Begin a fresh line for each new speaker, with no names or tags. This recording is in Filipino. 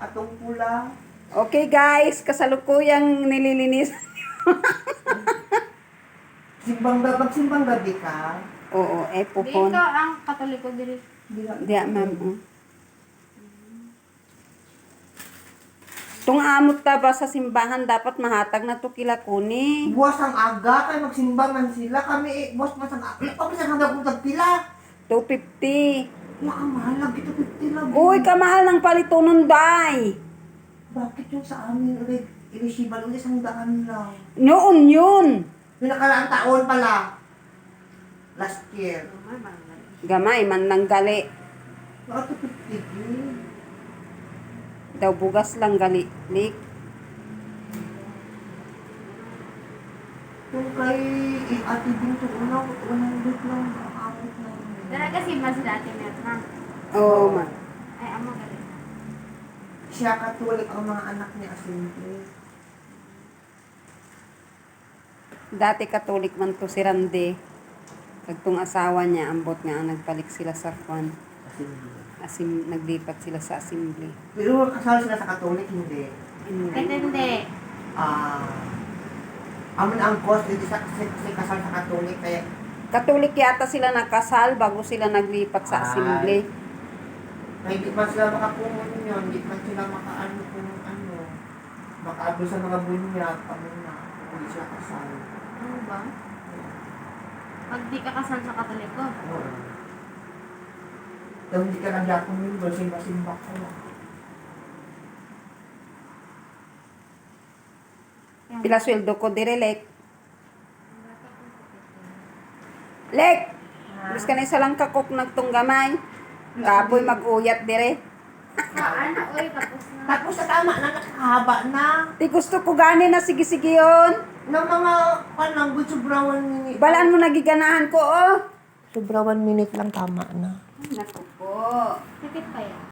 Atong pula.
Okay guys, kasalukuyang nililinis.
Magsimbang gabi ka.
Oo, pupon.
Dito ang Katoliko diri.
Diya, ma'am. Oh. Tung amot ta ba sa simbahan, dapat mahatag na to kila kuni.
Buwas ang aga, kay magsimbangan sila. Kami, buwas mas ang aga. Papisan hanggang kung tagpila.
250.
Wala kang mahal lang, kita 50 lang.
Uy, kamahal ng palitonon, day.
Bakit yung sa amin ulit? Inisibal ulit 100 lang.
Noon yun.
Yung nakaraang taon pala. Last year.
Gamay, man lang gali.
Bakit 50?
Daw bugas lang gali. Lik.
Kung kay Ate Binto, unang ulit lang. Aamot lang.
Dara kasi mas dati net na.
Oo, ma.
Ay amo gali.
Siya katulik ang mga anak niya asimple.
Dati katolik man to si Rande. Pagtung asawa niya, ambot nga nagpalik sila sa kwan. Naglipat sila sa assembly.
Pero kasal sila sa Katolik, hindi.
Katindi.
Amin ang cost, hindi sa kasal sa Katolik. Kaya,
Katolik yata sila nakasal bago sila naglipat sa assembly.
kaya hindi pa sila makapungon yun. Hindi pa sila makaano kung ano. Makaabot sa mga bunyag. Ano na. Hindi sila kasal.
Ano ba? Pag di ka kasal sa Katoliko.
Oo. Daw hindi ka nagyakong yun. Simba-simba ka lang.
Pila sweldo ko dire, Lek. Lek! Bis ka na isa lang kakok nagtong gamay. Kapoy mag-uyat dire.
Ano oy tapos na.
Tapos sa tama na, nakakahaba na.
Di gusto ko gani na sige-sige yun.
Ng mga panang sobrang 1 minute.
Balaan mo nagiganahan ko, oh.
Sobrang 1 minute lang tama na.
Naku po.
Tipid pa yan.